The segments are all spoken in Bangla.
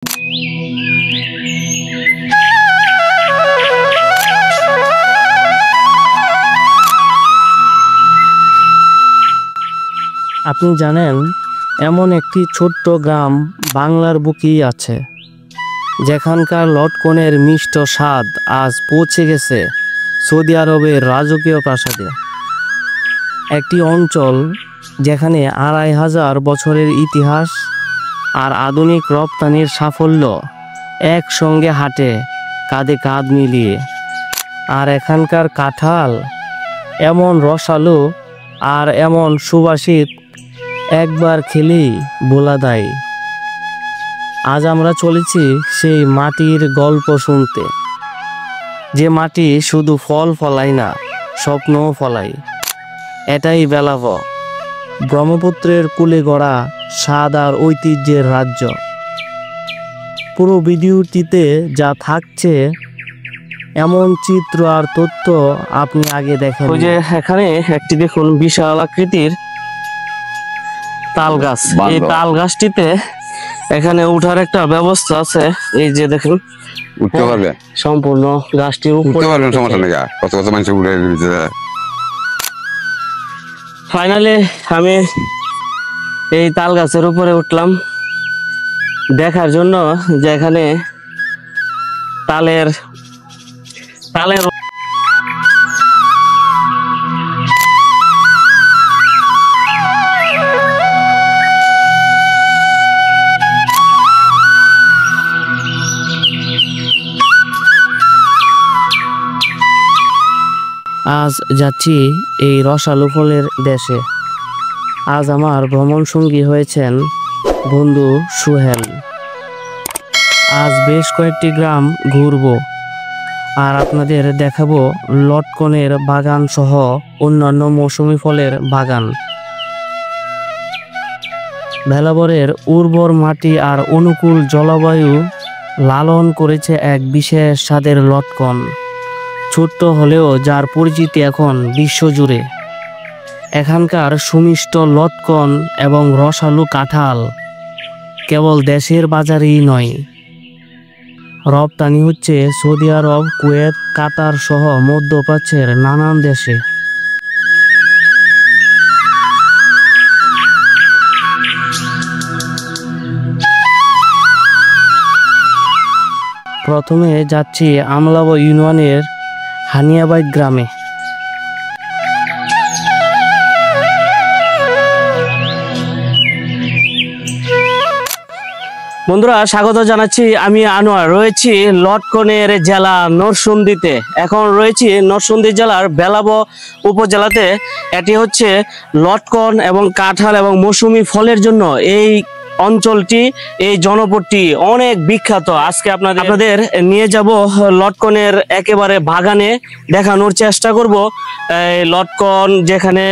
আপনি জানেন, এমন একটি ছোট্ট গ্রাম বাংলার বুকেই আছে, যেখানকার লটকনের মিষ্ট স্বাদ আজ পৌঁছে গেছে সৌদি আরবের রাজকীয় প্রাসাদে। একটি অঞ্চল যেখানে ২৫০০ বছরের ইতিহাস আর আধুনিক রপ্তানির সাফল্য একসঙ্গে হাঁটে কাঁধে কাঁধ মিলিয়ে। আর এখানকার কাঁঠাল এমন রসালো আর এমন সুবাসিত, একবার খেলেই ভোলা দেয়। আজ আমরা চলেছি সেই মাটির গল্প শুনতে, যে মাটি শুধু ফল ফলায় না, স্বপ্নও ফলায়। এটাই বেলাব, ব্রহ্মপুত্রের কূলে গড়া স্বাদ আর ঐতিহ্যের রাজ্য। পুরো ভিডিওটিতে যা থাকছে, এমন চিত্র আর তথ্য আপনি আগে দেখেন। ওই যে এখানে একটি দেখুন বিশাল আকৃতির তাল গাছ। এই তাল গাছটিতে এখানে উঠার একটা ব্যবস্থা আছে। এই যে দেখুন, উঠতে পারবে সম্পূর্ণ গাছটির উপরে পারবেন, সমস্যা নেই। কত কত মানুষ উঠে ফাইনালি আমি এই তাল গাছের উপরে উঠলাম দেখার জন্য যে এখানে তালের আজ যাচ্ছি এই রসালো ফলের দেশে। আজ আমার ভ্রমণ সঙ্গী হয়েছেন বন্ধু সুহেল। আজ বেশ কয়েকটি গ্রাম ঘুরব আর আপনাদের দেখাবো লটকনের বাগান সহ অন্যান্য মৌসুমি ফলের বাগান। ভেলাবরের উর্বর মাটি আর অনুকূল জলবায়ু লালন করেছে এক বিশেষ স্বাদের লটকন, ছোট্ট হলেও যার পরিচিতি এখন বিশ্বজুড়ে। এখানকার সুমিষ্ট লটকন এবং রসালো কাঁঠাল কেবল দেশের বাজারেই নয়, রপ্তানি হচ্ছে সৌদি আরব, কুয়েত, কাতার সহ মধ্যপ্রাচ্যের নানান দেশে। প্রথমে যাচ্ছি আমলাব ইউনিয়নের হানিয়াবাইদ গ্রামে। বন্ধুরা, স্বাগত জানাচ্ছি। আমি আনোয়ার, রয়েছি লটকনের জেলা নরসিংদীতে। এখন রয়েছি নরসিংদী জেলার বেলাব উপজেলাতে। এটি হচ্ছে লটকন এবং কাঁঠাল এবং মৌসুমি ফলের জন্য এই অঞ্চলটি, এই জনপদটি অনেক বিখ্যাত। আজকে আপনাদের নিয়ে যাব লটকনের একেবারে বাগানে, দেখানোর চেষ্টা করব লটকন যেখানে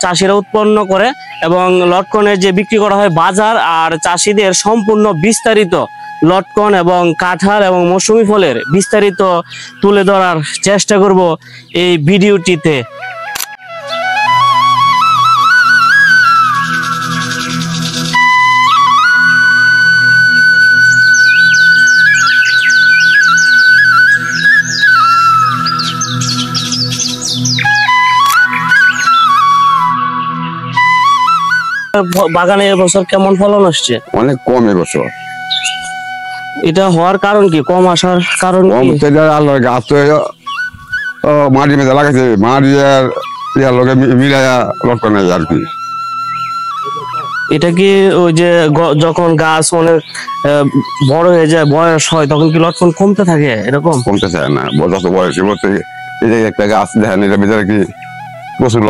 চাষিরা উৎপন্ন করে এবং লটকনের যে বিক্রি করা হয় বাজার, আর চাষিদের সম্পূর্ণ বিস্তারিত লটকন এবং কাঁঠাল এবং মৌসুমি ফলের বিস্তারিত তুলে ধরার চেষ্টা করব এই ভিডিওটিতে। বাগানে এবছর কেমন ফলন আসছে? অনেক কম এবছর। এটা হওয়ার কারণ কি? কম আসার কারণ কি? আল্লাহর গাছ তো মাটি মেঝে লাগাইছে, মাটি আর ইয়ার লগে মিলাইয়া লটকন আর কি। এটা কি ওই যে যখন গাছ অনেক বড় হয়ে যায়, বয়স হয়, তখন কি লটকন কমতে থাকে? এরকম কমতে চায় না, যত বয়সে বলতে এই যে একটা গাছ দেখেন, এটা ভিতরে কি প্রচুর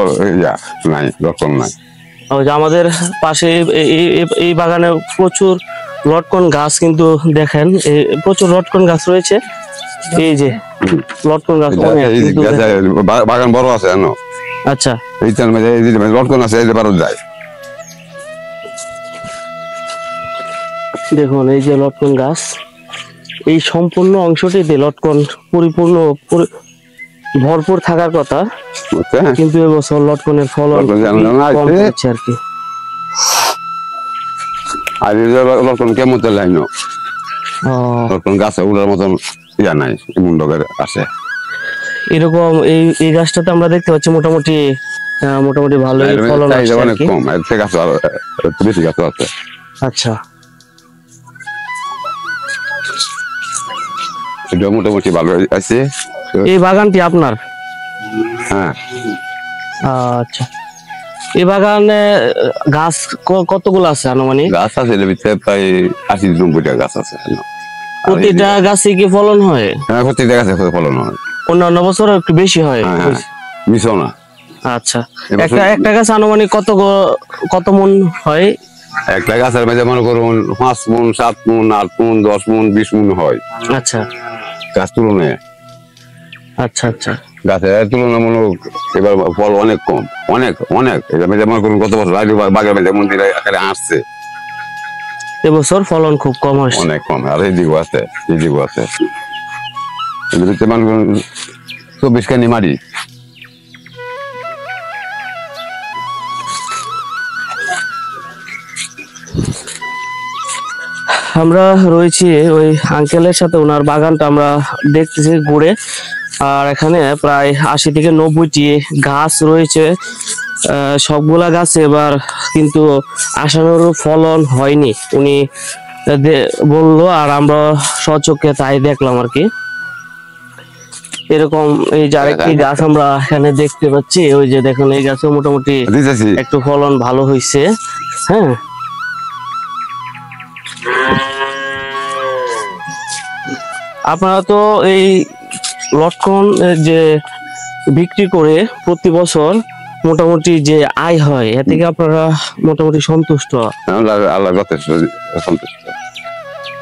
নাই, লটকন নাই। ওই যে আমাদের পাশে এই বাগানে প্রচুর লটকন গাছ, কিন্তু দেখেন প্রচুর লটকন গাছ রয়েছে। এই যে লটকন গাছ বাগান বড় আছে। আচ্ছা, এইটার মধ্যে লটকন আছে, এই যে ভারত যায়। দেখুন এই যে লটকন গাছ, এই সম্পূর্ণ অংশটিতে লটকন পরিপূর্ণ ভরপুর থাকার কথা, কিন্তু এবছর লটকনের ফলন কম হচ্ছে আর কি। আর লটকন কেমন লাইন ও লটকন গাছে উড়ার মতন ইয়া নাই, মুন্ডকের আছে। এরকম এই গাছটাতে আমরা দেখতে পাচ্ছি মোটামুটি মোটামুটি ভালোই ফলন আসছে আর অনেক কি। কম, এর থেকে গাছ বেশি গাছ আছে। আচ্ছা, এটা মোটামুটি ভালো আছে। এই বাগানটি আপনার? হ্যাঁ, আচ্ছা, এই বাগানে গাছ কতগুলো আছে আনুমানিক? গাছ আছে এর ভিতরে প্রায় 80-90টা গাছ আছে। প্রতিটা গাছে কি ফলন হয়? হ্যাঁ, প্রতিটা গাছে ফলন হয়। অন্যান্য বছর একটু বেশি হয়। হ্যাঁ, মিশো না। আচ্ছা, একটা গাছ আনুমানিক কত মন হয়? একটা গাছের মধ্যে মনে করুন 5 মণ, 7 মণ, 8 মণ, 10 মণ, 20 মণ হয়। আচ্ছা, গাছ তুলনায়। আচ্ছা আচ্ছা, গাছের তুলনামূলক এবার ফল অনেক কম, অনেক অনেক। এবার মধ্যে মনে করুন কত বছর আগে বাগের মধ্যে মন্দির আকারে আসছে, এবছর ফলন খুব কম আসছে। অনেক কম। আর এইদিকেও আছে, এইদিকেও আছে। এর ভিতরে মনে করুন 24 খানি মারি। আমরা রয়েছি ওই আঙ্কেলের সাথে, ওনার বাগানটা আমরা দেখতেছি ঘুরে। আর এখানে প্রায় 80 থেকে 90টি গাছ রয়েছে। সবগুলা গাছে এবার কিন্তু আশানুর ফলন হয়নি, উনি বললো, আর আমরা সচক্ষে তাই দেখলাম আর কি। এরকম এই যে আরেকটি গাছ আমরা এখানে দেখতে পাচ্ছি, ওই যে দেখুন এই গাছে মোটামুটি একটু ফলন ভালো হয়েছে। হ্যাঁ, আপনারা তো এই লটকন যে বিক্রি করে প্রতি বছর মোটামুটি যে আয় হয়, এ থেকে আপনারা মোটামুটি সন্তুষ্ট? আল্লাহ যথেষ্ট সন্তুষ্ট।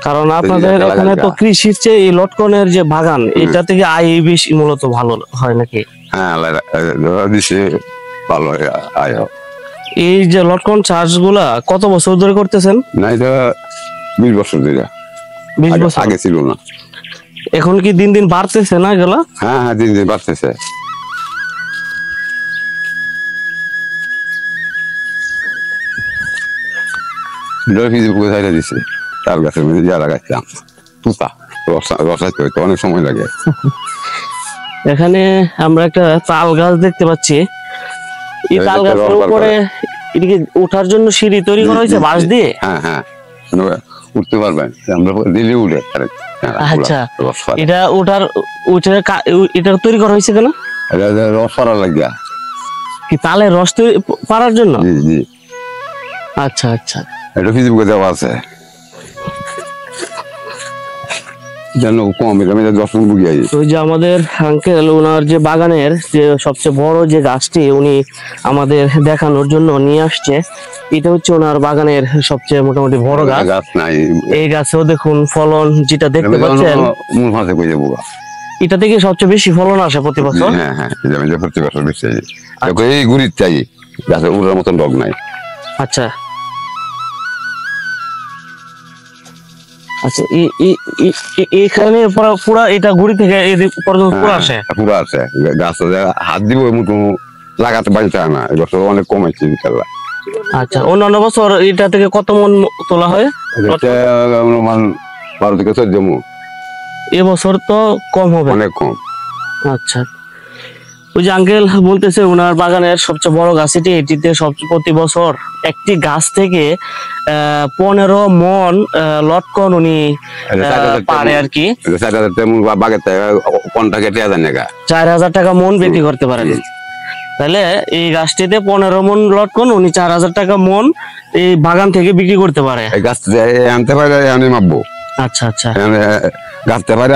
কারণ আপনাদের ওখানে তো কৃষির চেয়ে এই লটকনের যে বাগান, এটা থেকে আয় বেশি মূলত ভালো হয় নাকি? হ্যাঁ, আল্লাহ দিছে ভালো আয়। এই যে লটকন চাষগুলা কত বছর ধরে করতেছেন? না, এটা 20 বছর ধরে। 20 বছর আগে ছিল না। এখন কি দিন দিন বাড়তেছে না এগুলা? হ্যাঁ হ্যাঁ, দিন দিন বাড়তেছে। দিছে তার গাছের মধ্যে যা লাগাইছিলাম তুতা, রসাইতে হইতো অনেক সময় লাগে। এখানে আমরা একটা তাল গাছ দেখতে পাচ্ছি। এই তাল গাছের উপরে এদিকে ওঠার জন্য সিঁড়ি তৈরি করা হয়েছে বাঁশ দিয়ে। হ্যাঁ হ্যাঁ, উঠতে পারবেন, আমরা দিল্লি উঠে। আচ্ছা, এটা এটা তৈরি করা হয়েছে কেন? রস পাড়ার লাগিয়া। কি তালের রস পাড়ার জন্য? জি জি। আচ্ছা আচ্ছা, এটা ফেসবুকে দেওয়া আছে। ওই যে আমাদের আঙ্কেল, ওনার যে বাগানের যে সবচেয়ে বড় যে গাছটি উনি আমাদের দেখানোর জন্য নিয়ে আসছে, এটা হচ্ছে ওনার বাগানের সবচেয়ে মোটামুটি বড় গাছ। এই গাছেও দেখুন ফলন যেটা দেখতে পাচ্ছেন, এটা থেকে সবচেয়ে বেশি ফলন আসে প্রতি বছর। হ্যাঁ হ্যাঁ, প্রতি বছর বেশি। এই গুড়ির চাই, গাছের উড়ার মতন রোগ নাই। আচ্ছা আচ্ছা, এখানে পুরা এটা গুড়ি থেকে পর্যন্ত পুরো আসে? পুরো আসে। গাছ হাত দিব মতো লাগাতে পারছে না, এবছর অনেক কমেছে ইনশাআল্লাহ। আচ্ছা, অন্যান্য বছর এটা থেকে কত মন তোলা হয়? 12 থেকে 14 মন। এবছর তো কম হবে, অনেক কম। আচ্ছা, ওই যে আঙ্কেল বলতেছে ওনার বাগানের সবচেয়ে বড় গাছ এটিতে সবচেয়ে প্রতি বছর একটি গাছ থেকে 15 মন লটকন উনি পারে আর কি। 4000 টাকা মন বিক্রি করতে পারেন। তাহলে এই গাছটিতে 15 মন লটকন উনি 4000 টাকা মন এই বাগান থেকে বিক্রি করতে পারে। গাছ আনতে পারে আমি মাপবো। আচ্ছা আচ্ছা, গাছতে পারে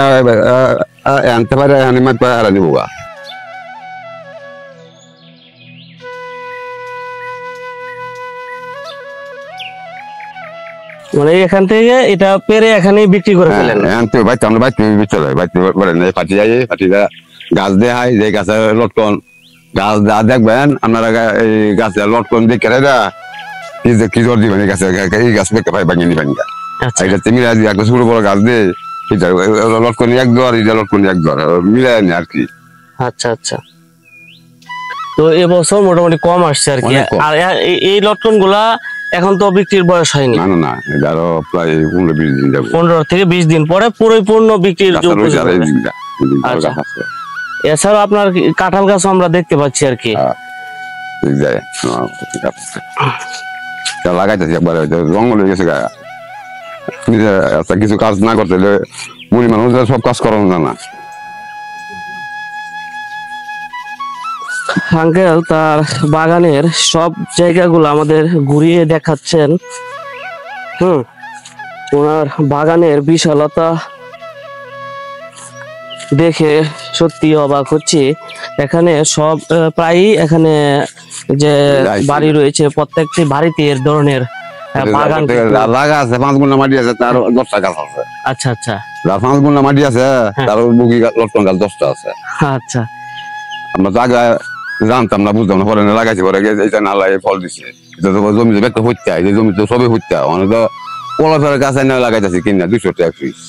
আনতে পারে আমি মাপবো আর নিবো। মানে এখান থেকে এটা পেরে এখানে বিক্রি করে ফেলেন? আমরা পাটি যাই, পাটিরা গাছ দেয়, যে গাছের লটকন গাছ যা দেখবেন আপনারা, এই গাছে লটকন দেখে কি জোর দিবেন এই গাছে, এই গাছ দেখতে পাই ভাঙিয়ে নিবেন। এটা মিলাই দিয়ে একটা ছোট বড় গাছ দিয়ে লটকন 1 দর, এটা লটকন 1 দর মিলাই নি আর কি। আচ্ছা আচ্ছা, তো এবছর মোটামুটি কম আসছে আর কি। আর এই লটকন গুলা এখন তো বিক্রির বয়স হয়নি। না না না, এটা আরো প্রায় 15-20 দিন যাবে। 15 থেকে 20 দিন পরে পরিপূর্ণ বিক্রির গাছটা যোগ্য রয়েছে আর এই হবে। দিনটা, এই দিনটা আরো আচ্ছা। গাছ আছে। এছাড়াও আপনার কাঁঠাল গাছ আমরা দেখতে পাচ্ছি আর কি। হ্যাঁ, এই যে, গাছ আছে। এটা লাগাইতেছি একবারে, ওই যে জঙ্গল হয়ে গেছে গায়ে। নিজে একটা কিছু কাজ না করতে হলে বুড়ি মানুষ সব কাজ করানো যায় না। আঙ্কেল তার বাগানের সব জায়গাগুলো আমাদের ঘুরিয়ে দেখাচ্ছেন। ওনার বাগানের বিশালতা দেখে সত্যি অবাক হচ্ছি। এখানে সব প্রায়ই এখানে যে বাড়ি রয়েছে প্রত্যেকটি বাড়িতে এর ধরনের বাগান লাগা আছে, 5 গুণা মাটি আছে, তার 10টা গাছ আছে। আচ্ছা আচ্ছা, যার 5 গুণা মাটি আছে তার বুকি লটকন গাছ 10টা আছে। আচ্ছা। আমরা তো আগে জানতাম না, বুঝতাম না, পরে লাগাইছি, পরে এটা না লাগে ফল দিছে। এটা তো জমি একটা হত্যা, এই জমি তো সবই হত্যা। অনেক তো কলাফের গাছ না লাগাইতেছি কিনা 200 টাকা পিস।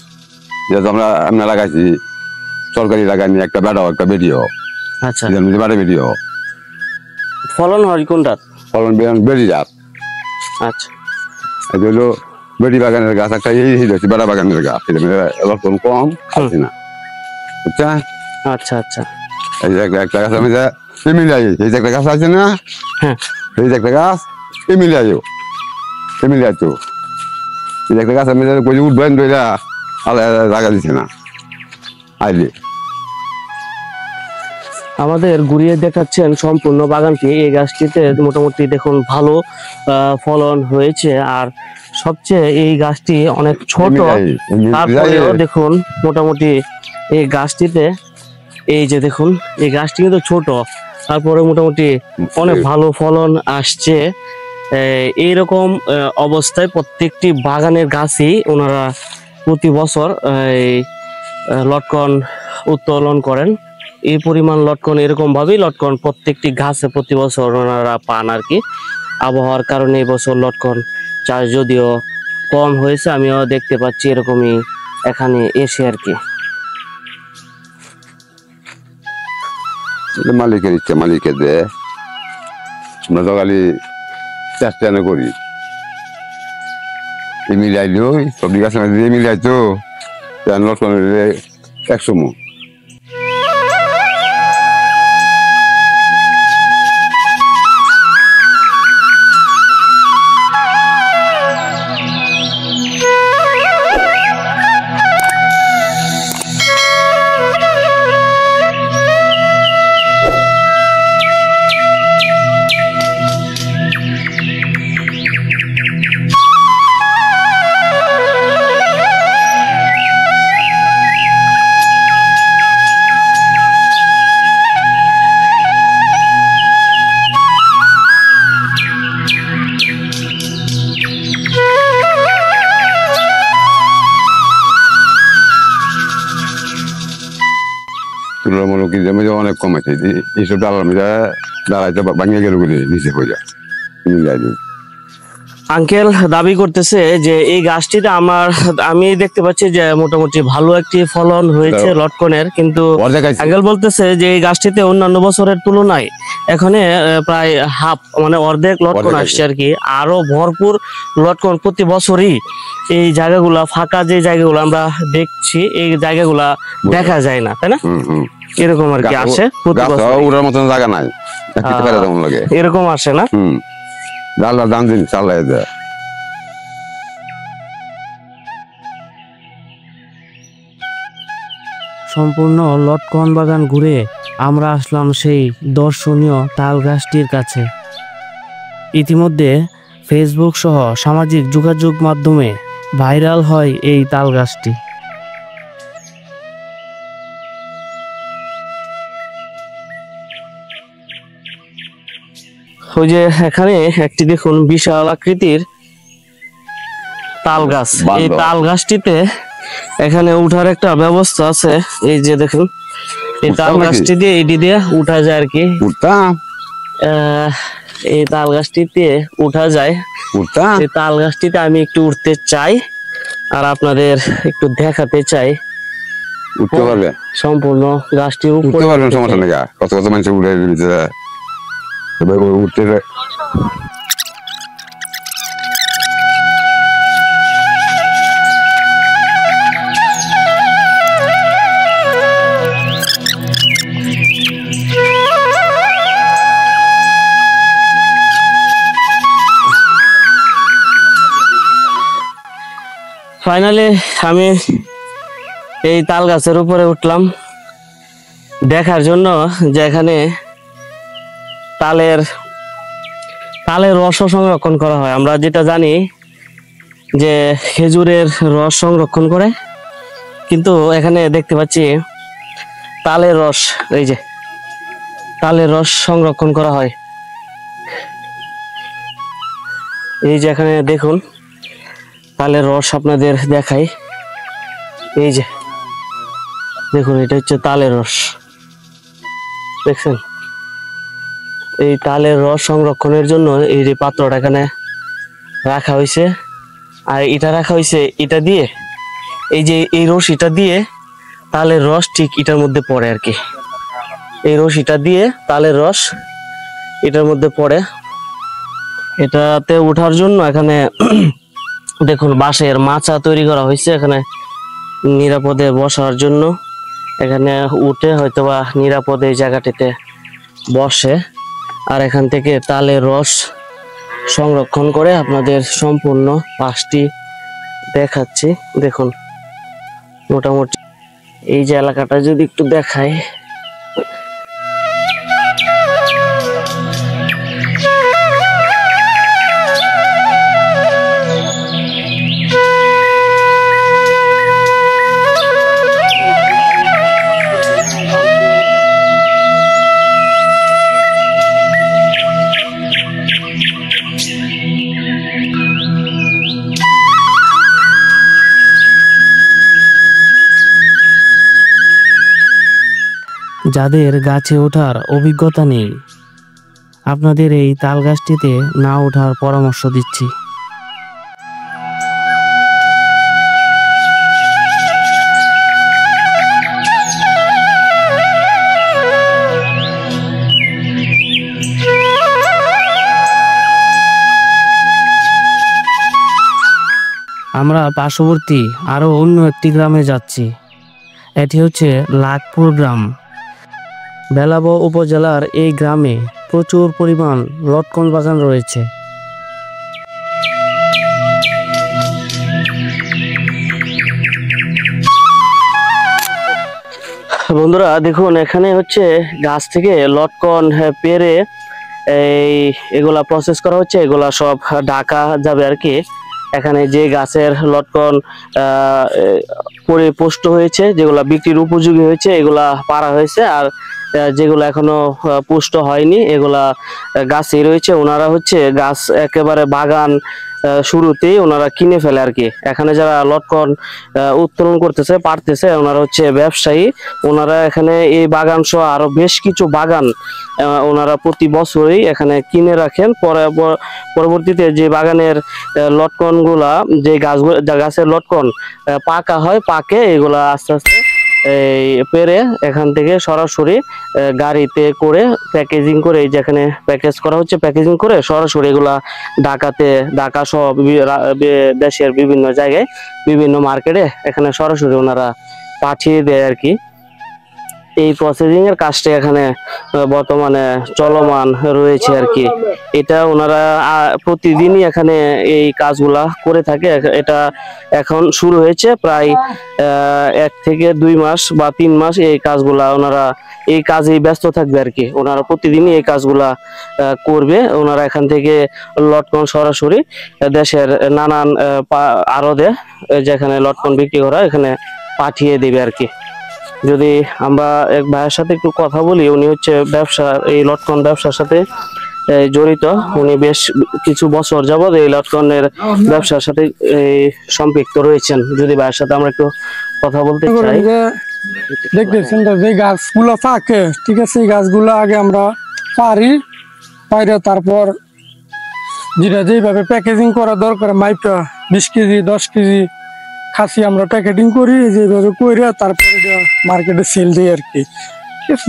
যেহেতু আমরা লাগাইছি সরকারি লাগাইনি, একটা বেড়াও একটা বেরিও। আচ্ছা, বাড়ি বেরিও ফলন হয় কোনটা? ফলন বেরি জাত। আচ্ছা, এটা হলো বেরি বাগানের গাছ, একটা এই হচ্ছে বেড়া বাগানের গাছ। এটা কম খাচ্ছি না, বুঝছা? আচ্ছা আচ্ছা। এই যে একটা গাছ আমি এমিলিয়াই, এই যে একটা গাছ আছে না, হ্যাঁ, এই যে একটা গাছ এমিলিয়াইও, এমিলিয়া তো এই যে একটা গাছ আমি কই উঠবেন ধরে আলাদা জায়গা দিচ্ছে না আইলে। আমাদের ঘুরিয়ে দেখাচ্ছেন সম্পূর্ণ বাগানটি। এই গাছটিতে মোটামুটি দেখুন ভালো ফলন হয়েছে। আর সবচেয়ে এই গাছটি অনেক ছোট, তারপরেও দেখুন মোটামুটি এই গাছটিতে, এই যে দেখুন এই গাছটি কিন্তু ছোট, তারপরে মোটামুটি অনেক ভালো ফলন আসছে। এইরকম অবস্থায় প্রত্যেকটি বাগানের গাছই ওনারা প্রতি বছর লটকন উত্তোলন করেন। এই পরিমাণ লটকন এরকম ভাবেই লটকন প্রত্যেকটি গাছে প্রতি বছর ওনারা পান আর কি। আবহাওয়ার কারণে এই বছর লটকন চাষ যদিও কম হয়েছে, আমিও দেখতে পাচ্ছি এরকমই এখানে এসে আর কি। মালিকের ইচ্ছা, মালিকের দেয়। আমরা তো খালি চেষ্টা করি মিলাই লই, সবজি গাছ মিলাই তো লটকন 100 মণ। তুলনামূলক জমি অনেক কমাইছে, এইসব দাঁড়াইতে ভাঙিয়ে গেল বলে নিচে হয়ে যায়। আঙ্কেল দাবি করতেছে যে এই গাছটিতে আমি দেখতে পাচ্ছি যে মোটামুটি ভালো একটি ফলন হয়েছে লটকনের, কিন্তু আঙ্কেল বলতেছে যে এই গাছটিতে অন্যান্য বছরের তুলনায় এখানে প্রায় হাফ মানে অর্ধেক লটকন আসছে আর কি। আরো ভরপুর লটকন প্রতি বছরই এই জায়গাগুলা ফাঁকা, যে জায়গাগুলো আমরা দেখছি এই জায়গাগুলা দেখা যায় না, তাই না? এরকম আর কি আসে প্রতি বছর, ওটার মতন জায়গা নাই, এরকম আসে না। দান দিন চালাই দেয়। সম্পূর্ণ লটকন বাগান ঘুরে আমরা আসলাম সেই দর্শনীয় তাল গাছটির কাছে। ইতিমধ্যে ফেসবুক সহ সামাজিক যোগাযোগ মাধ্যমে ভাইরাল হয় এই তাল গাছটি। ওই যে এখানে একটি দেখুন বিশাল আকৃতির তাল গাছ, এই তাল গাছটিতে এখানে উঠার একটা ব্যবস্থা আছে। এই যে দেখুন এই তাল গাছটি দিয়ে এটি দিয়ে উঠা যায় আর কি। এই তাল গাছটিতে উঠা যায়। এই তাল গাছটিতে আমি একটু উঠতে চাই আর আপনাদের একটু দেখাতে চাই। উঠতে পারবে সম্পূর্ণ গাছটি উঠতে পারবেন, সমস্যা নেই। কত কত মানুষ উঠে উঠতে ফাইনালি আমি এই তাল গাছের উপরে উঠলাম দেখার জন্য যে এখানে তালের রস সংরক্ষণ করা হয়। আমরা যেটা জানি যে খেজুরের রস সংরক্ষণ করে, কিন্তু এখানে দেখতে পাচ্ছি তালের রস, এই যে তালের রস সংরক্ষণ করা হয়। এই যে এখানে দেখুন তালের রস আপনাদের দেখাই, এই যে দেখুন এটা হচ্ছে তালের রস, দেখছেন? এই তালের রস সংরক্ষণের জন্য এই যে পাত্রটা এখানে রাখা হয়েছে, আর এটা রাখা হয়েছে এটা দিয়ে, এই যে এই রশিটা দিয়ে তালের রস ঠিক এটার মধ্যে পড়ে আর কি। এই রশিটা দিয়ে তালের রস এটার মধ্যে পড়ে। এটাতে ওঠার জন্য এখানে দেখুন বাঁশের মাচা তৈরি করা হয়েছে এখানে নিরাপদে বসার জন্য। এখানে উঠে হয়তোবা নিরাপদে এই জায়গাটিতে বসে, আর এখান থেকে তালের রস সংরক্ষণ করে আপনাদের সম্পূর্ণ পাশটি দেখাচ্ছি। দেখুন মোটামুটি এই যে এলাকাটা যদি একটু দেখাই, যাদের গাছে ওঠার অভিজ্ঞতা নেই, আপনাদের এই তাল গাছটিতে না ওঠার পরামর্শ দিচ্ছি। আমরা পার্শ্ববর্তী আরো অন্য একটি গ্রামে যাচ্ছি। এটি হচ্ছে লাখপুর গ্রাম। বেলাব উপজেলার এই গ্রামে প্রচুর পরিমাণ লটকন বাগান রয়েছে। বন্ধুরা দেখুন এখানে হচ্ছে গাছ থেকে লটকন পেরে এগুলা প্রসেস করা হচ্ছে, এগুলা সব ঢাকা যাবে আর কি। এখানে যে গাছের লটকন পরিপুষ্ট হয়েছে, যেগুলা বিক্রির উপযোগী হয়েছে, এগুলা পাড়া হয়েছে, আর যেগুলো এখনো পুষ্ট হয়নি এগুলা গাছই রয়েছে। ওনারা হচ্ছে গাছ একেবারে বাগান শুরুতেই ওনারা কিনে ফেলে আর কি। এখানে যারা লটকন উত্তোলন করতেছে পারতেছে ওনারা হচ্ছে ব্যবসায়ী। ওনারা এখানে এই বাগান সহ আরো বেশ কিছু বাগান ওনারা প্রতি বছরই এখানে কিনে রাখেন। পরবর্তীতে যে বাগানের লটকন গুলা, যে গাছের লটকন পাকা হয়, পাকে এগুলা আস্তে আস্তে এই পেরে এখান থেকে সরাসরি গাড়িতে করে প্যাকেজিং করে, এই যেখানে প্যাকেজ করা হচ্ছে, প্যাকেজিং করে সরাসরি এগুলা ঢাকা সহ দেশের বিভিন্ন জায়গায় বিভিন্ন মার্কেটে এখানে সরাসরি ওনারা পাঠিয়ে দেয় আর কি। এই প্রসেসিং এর কাজটা এখানে বর্তমানে চলমান রয়েছে আর কি। এটা ওনারা প্রতিদিনই এখানে এই কাজগুলা করে থাকে। এটা এখন শুরু হয়েছে প্রায় 1 থেকে 2 মাস বা 3 মাস এই কাজগুলা ওনারা এই কাজেই ব্যস্ত থাকবে আর কি। ওনারা প্রতিদিনই এই কাজগুলা করবে। ওনারা এখান থেকে লটকন সরাসরি দেশের নানান আড়তে যেখানে লটকন বিক্রি করা এখানে পাঠিয়ে দেবে আর কি। যদি আমরা এক ভাইয়ের সাথে একটু কথা বলি, উনি হচ্ছে ব্যবসা, এই লটকন ব্যবসার সাথে জড়িত। উনি বেশ কিছু বছর যাবত এই লটকনের ব্যবসার সাথে সম্পৃক্ত রয়েছেন। যদি ভাইয়ের সাথে আমরা একটু কথা বলতে চাই। দেখতেছেন যে গাছগুলো থাকে, ঠিক আছে, এই গাছগুলো আগে আমরা পাইরে তারপর যেটা যেভাবে প্যাকেজিং করা দরকার, মাইপটা 20 কেজি 10 কেজি খাসি আমরা প্যাকেটিং করি, যেভাবে করে তারপরে মার্কেটে সেল দিই আর কি।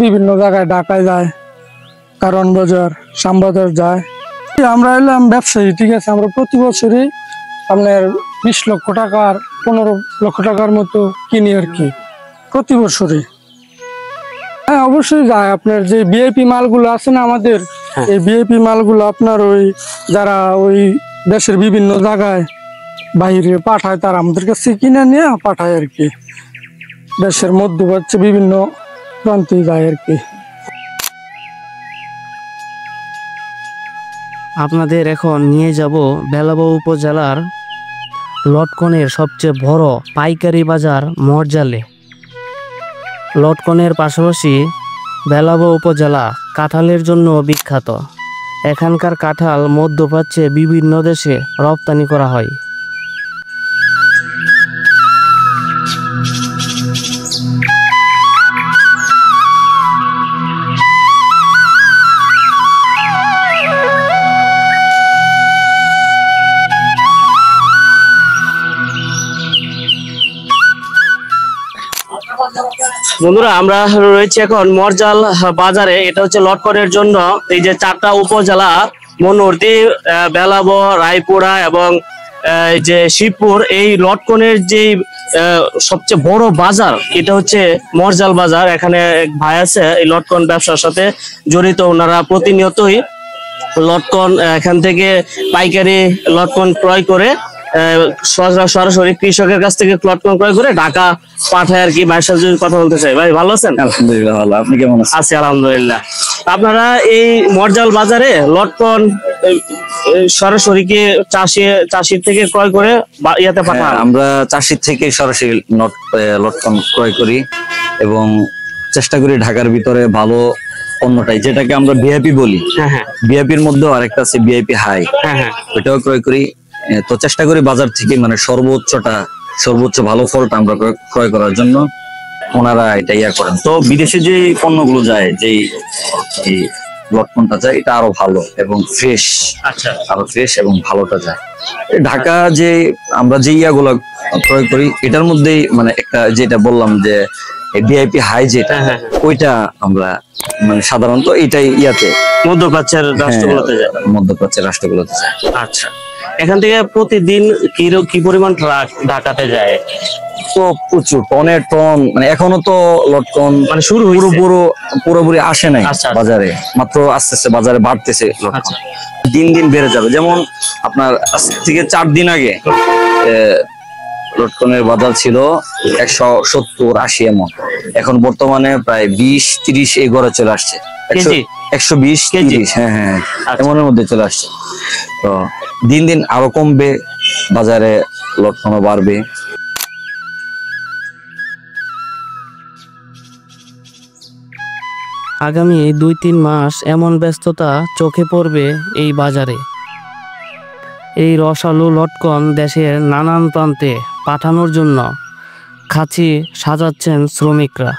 বিভিন্ন জায়গায় ঢাকায় যায়, কারণ বাজার, শ্যামবাজার যায়। আমরা এলাম ব্যবসায়ী, ঠিক আছে, আমরা প্রতি বছরই আপনার 20 লক্ষ টাকার 15 লক্ষ টাকার মতো কিনি আর কি প্রতি বছরই। হ্যাঁ অবশ্যই যায়। আপনার যে ভিআইপি মালগুলো আছে না আমাদের, এই ভিআইপি মালগুলো আপনার ওই যারা ওই দেশের বিভিন্ন জায়গায় বাইরে পাঠায়, তারা আমাদের কাছে কিনে নিয়ে পাঠায় আর কি। দেশের মধ্যপ্রাচ্যে বিভিন্ন প্রান্তে যায় আর কি। আপনাদের এখন নিয়ে যাব বেলাবো উপজেলার লটকনের সবচেয়ে বড় পাইকারি বাজার মরজালে। লটকনের পাশাপাশি বেলাবো উপজেলা কাঁঠালের জন্য বিখ্যাত। এখানকার কাঁঠাল মধ্যপ্রাচ্যে বিভিন্ন দেশে রপ্তানি করা হয়। বন্ধুরা, আমরা রয়েছে এখন মরজাল বাজারে। এটা হচ্ছে লটকনের জন্য এই যে 4টা উপজেলা মনোহরদী, বেলাবো, রায়পুরা এবং এই যে শিবপুর, এই লটকনের যে সবচেয়ে বড় বাজার এটা হচ্ছে মরজাল বাজার। এখানে এক ভাই আছে এই লটকন ব্যবসার সাথে জড়িত। ওনারা প্রতিনিয়তই লটকন এখান থেকে পাইকারি লটকন ক্রয় করে সরাসরি কৃষকের কাছ থেকে লটকন ক্রয় করে ঢাকা পাঠায় আর কি। ভাইয়ের সাথে যদি কথা বলতে চাই। ভাই ভালো আছেন? আলহামদুলিল্লাহ ভালো, আপনি কেমন আছেন? আছি আলহামদুলিল্লাহ। আপনারা এই মরজাল বাজারে লটকন সরাসরি কি চাষির থেকে ক্রয় করে ইয়াতে পাঠান? আমরা চাষির থেকে সরাসরি লটকন ক্রয় করি এবং চেষ্টা করি ঢাকার ভিতরে ভালো পণ্যটাই, যেটাকে আমরা ভিআইপি বলি। হ্যাঁ হ্যাঁ ভিআইপির মধ্যেও আরেকটা আছে ভিআইপি হাই, হ্যাঁ হ্যাঁ। ওটাও ক্রয় করি। তো চেষ্টা করি বাজার থেকে মানে সর্বোচ্চ ভালো ফলটা আমরা ক্রয় করার জন্য। ওনারা এটা ইয়া করেন। তো বিদেশে যে পণ্যগুলো যায়, যে এই লটকনটা যায়, এটা আরো ভালো এবং ফ্রেশ। আচ্ছা, আরো ফ্রেশ এবং ভালোটা যায়। ঢাকা যে আমরা যে ইয়াগুলো ক্রয় করি, এটার মধ্যেই মানে একটা যেটা বললাম যে ভিআইপি হাই যেটা, হ্যাঁ, হ্যাঁ। ওইটা আমরা মানে সাধারণত এটাই ইয়াতে মধ্যপ্রাচ্যের রাষ্ট্রগুলোতে যায়। মধ্যপ্রাচ্যের রাষ্ট্রগুলোতে যায়। আচ্ছা, এখান থেকে প্রতিদিন কি পরিমাণ ট্রাক ঢাকাতে যায়? তো প্রচুর টনের টন, মানে এখনো তো লটকন মানে শুরু হইছে? পুরোপুরি আসে নাই আচ্ছা, আচ্ছা। বাজারে, মাত্র আস্তে আস্তে বাজারে বাড়তেছে লটকন। আচ্ছা। দিন দিন বেড়ে যাবে। যেমন আপনার আজ থেকে 4 দিন আগে লটকনের বাজার ছিল 170-80 এমন, এখন বর্তমানে প্রায় 20-30 এই গড়ে চলে আসছে। কেজি? 120-30, হ্যাঁ হ্যাঁ আচ্ছা। এমনের মধ্যে চলে আসছে। তো দিন দিন আরো কমবে, বাজারে লটকনও বাড়বে। আগামী 2-3 মাস এমন ব্যস্ততা চোখে পড়বে এই বাজারে। এই রসালো লটকন দেশের নানান প্রান্তে পাঠানোর জন্য খাঁচি সাজাচ্ছেন শ্রমিকরা।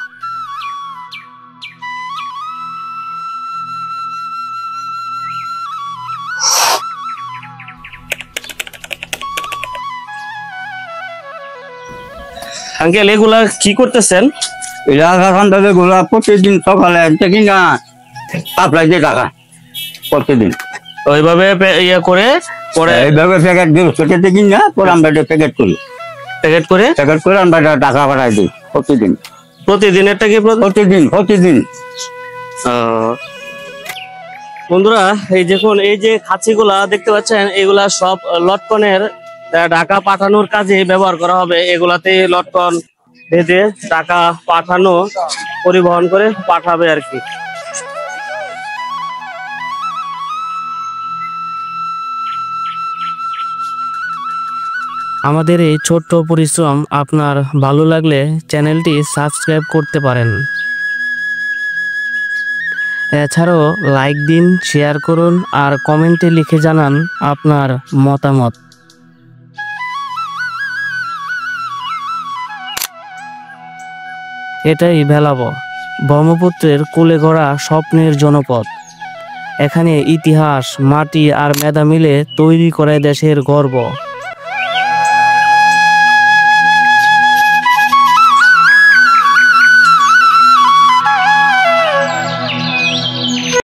আঙ্কেল, এগুলা কি করতেছেন? এটা এখন তাদের গোলা প্রতিদিন সকালে দেখি না আপনার যে টাকা প্রতিদিন ওইভাবে ইয়ে করে পরে এইভাবে প্যাকেট দিল সেটা দেখি না, পরে আমরা এটা প্যাকেট করি, প্যাকেট করে আমরা এটা টাকা পাঠাই দিই প্রতিদিন। প্রতিদিনেরটা কি প্রতিদিন বন্ধুরা, এই দেখুন, এই যে খাঁচিগুলা দেখতে পাচ্ছেন, এগুলা সব লটকনের ঢাকা পাঠানোর কাজে ব্যবহার করা হবে। এগুলাতে লটকন বেঁধে টাকা পাঠানো, পরিবহন করে পাঠাবে আর কি। আমাদের এই ছোট্ট পরিশ্রম আপনার ভালো লাগলে চ্যানেলটি সাবস্ক্রাইব করতে পারেন। এছাড়াও লাইক দিন, শেয়ার করুন আর কমেন্টে লিখে জানান আপনার মতামত। এটাই বেলাবো, ব্রহ্মপুত্রের কোলে গড়া স্বপ্নের জনপদ। এখানে ইতিহাস, মাটি আর মেধা মিলে তৈরি করে দেশের গর্ব।